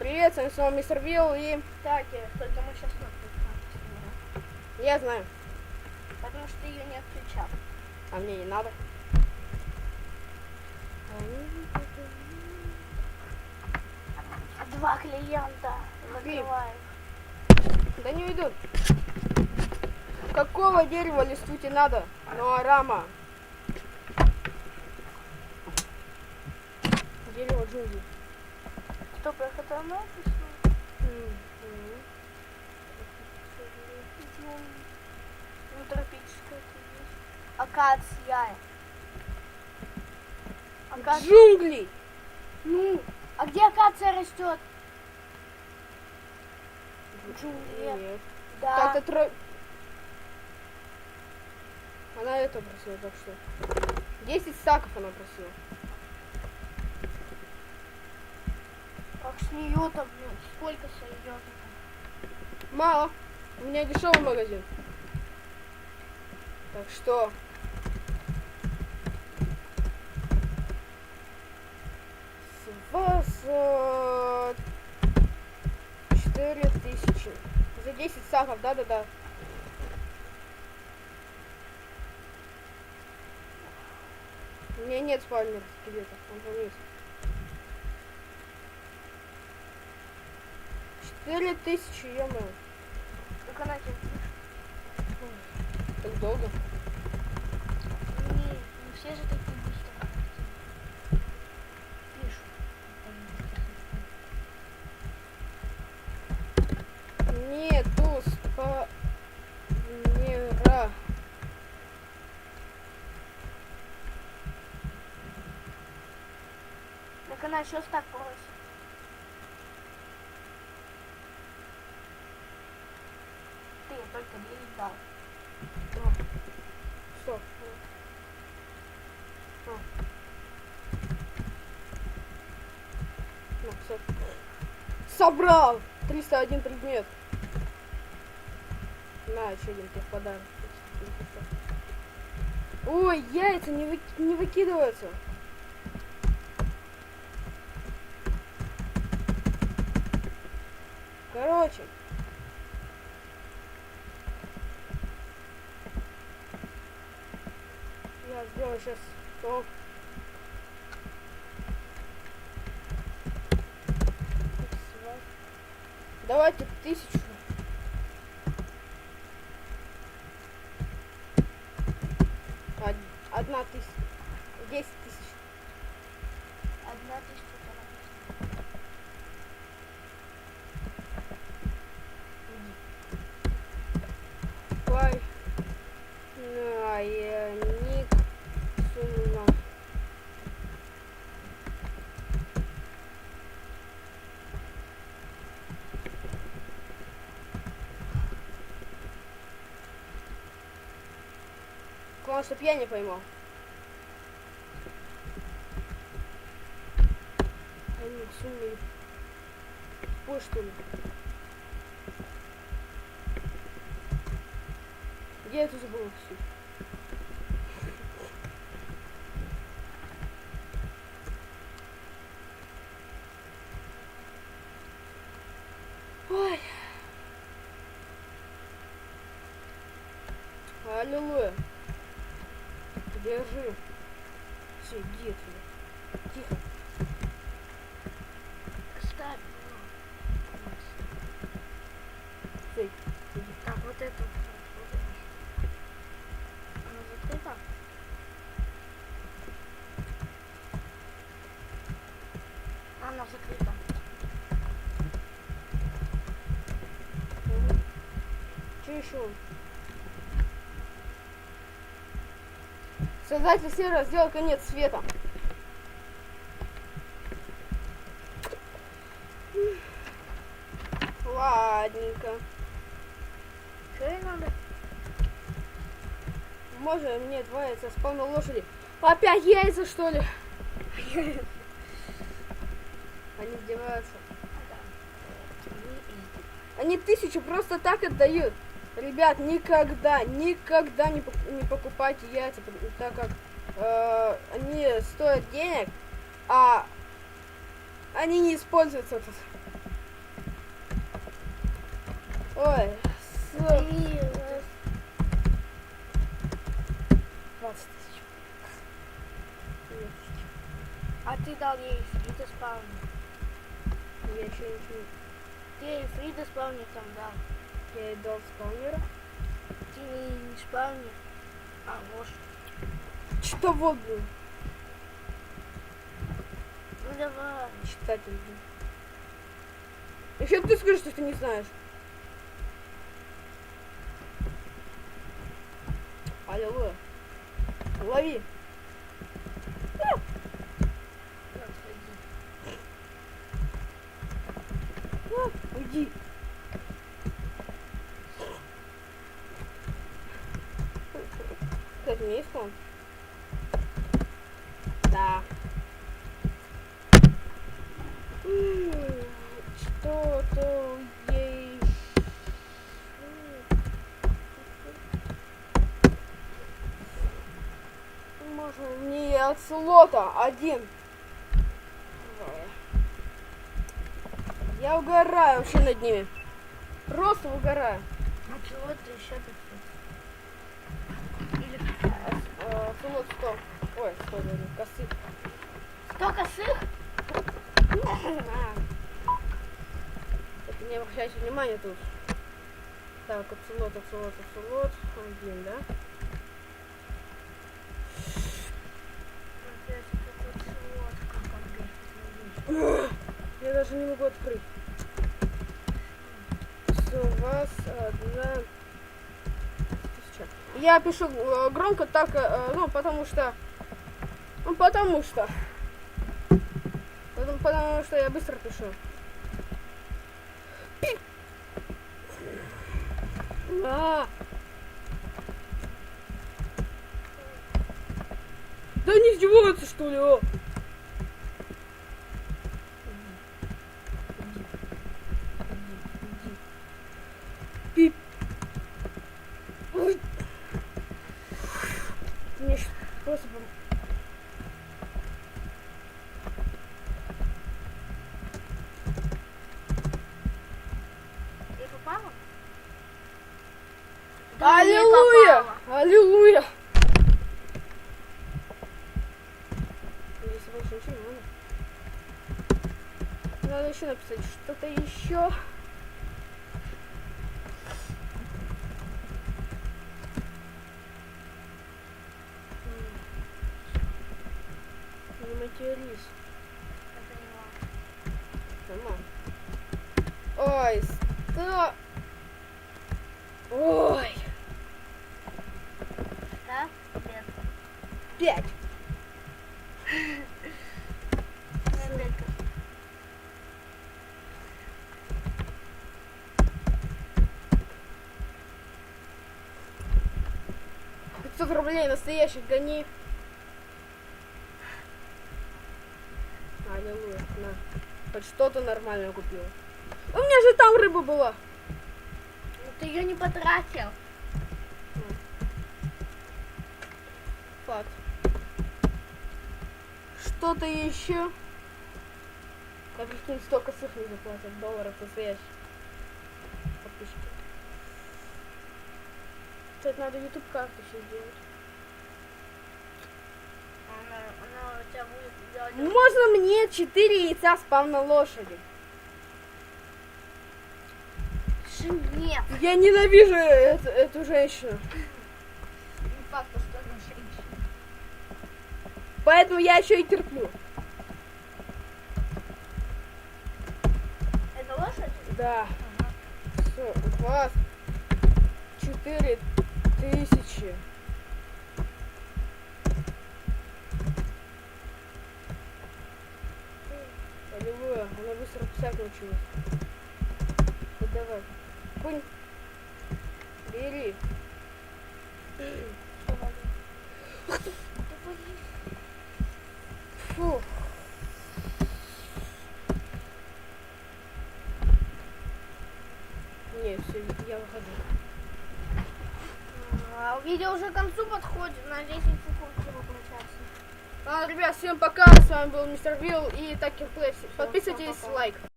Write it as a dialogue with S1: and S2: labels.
S1: Привет, с вами снова Мистер Билл и...
S2: Так, только мы сейчас
S1: Я знаю.
S2: потому что ты ее не отключал.
S1: А мне не надо.
S2: Два клиента закрываем.
S1: Да не уйдут. Какого дерева листву тебе надо? Нуарама. Дерево джунглей.
S2: Что, про это она написала? Ну, тропическая это есть. Акация.
S1: Джунгли!
S2: Ну, а где акация растет?
S1: Нет.
S2: Да.
S1: Как-то Она это просила, так что... 10 стаков она просила.
S2: Как с нее-то, блин, сколько сойдет?
S1: Мало. У меня дешевый магазин. Так что... С вас 4000. За 10 стаков, да-да-да. У меня нет спальнеров скелетов, он там есть. 4000, ё-моё.
S2: Как она тебе пишет?
S1: Так долго.
S2: Не все же такие быстро пишут.
S1: Нету спальнера.
S2: Так она сейчас так просит. Ты только 9 дал.
S1: Что? Ну, всё. Собрал! 301 предмет. На, еще один тебе в подарок. Ой, яйца не выкидываются. Короче. Я сделаю сейчас то. Давайте 1000. Одна тысяча. 10 тысяч.
S2: 1000 написано.
S1: Пай. Ник. Сумма. Главное, чтоб я не поймал. Они суммы. Ой, что ли? Где я это забыл все? Ой. Аллилуйя. Держи. Все, иди отсюда. Тихо.
S2: Ставь.
S1: Стой. Иди.
S2: Так, вот это. Она закрыта? Она закрыта.
S1: Что еще? Создатель сервера сделал конец света. Ладненько.
S2: Что ей надо?
S1: Можно мне 2 яйца спавна лошади? Опять яйца, что ли? Они издеваются. Они 1000 просто так отдают. Ребят, никогда не покупайте яйца, так как они стоят денег, а они не используются тут. Ой, 20 тысяч.
S2: А ты дал ей Фрида спавнер.
S1: Я еще ничего.
S2: Ты ей Фрида спавнер там дал.
S1: Я ей дал спаунера.
S2: Ты не спавнер, а ложь.
S1: Что вот, блин?
S2: Ну давай.
S1: Читать не буду. Еще ты скажешь, что ты не знаешь. Алло. Лови. Уйди. Кстати, у меня есть клон? Да. Что-то ей... Можно не от слота один. Я угораю вообще над ними. Просто угораю.
S2: А чего ты еще 500? Или
S1: Слот 100. Ой, 100, наверное, косы.
S2: 100 косых?
S1: Это не обращайте внимания тут. Так, абсолют. Один, да? Я даже не могу открыть. У вас 1 тысяча. Я пишу громко так, ну, потому что я быстро пишу. Да не издеваются, что ли? О? Пип. Ой. Мне просто...
S2: Ты попала?
S1: Аллилуйя! Аллилуйя! Здесь больше ничего не надо. Надо еще написать что-то еще. Не матерись. Нормально. Ой, что? Ой.
S2: Да? Нет.
S1: 5. Рублей настоящих гони. Аллилуйя, на. Хоть что-то нормальное купила. У меня же там рыба была.
S2: Ну ты ее не потратил.
S1: Факт. Что-то еще. Я прикинь, столько цифр не заплатят, долларов настоящих. Подписчики. Кстати, надо YouTube карту все сделать.
S2: Она у тебя будет делать...
S1: Можно мне 4 яйца спавна лошади?
S2: Нет.
S1: Я ненавижу эту женщину.
S2: Не факт, что она женщина.
S1: Поэтому я еще и терплю.
S2: Это лошадь?
S1: Да. Все, у вас 4000. Аллилуйя, она быстро писать научилась. Вот давай. Пунь. Бери. Фу. Не, все, я выхожу.
S2: А видео уже к концу подходит, на 10 секунд всего получается.
S1: Ладно, ребят, всем пока. С вами был Мистер Билл и Такер Плей. Подписывайтесь, лайк.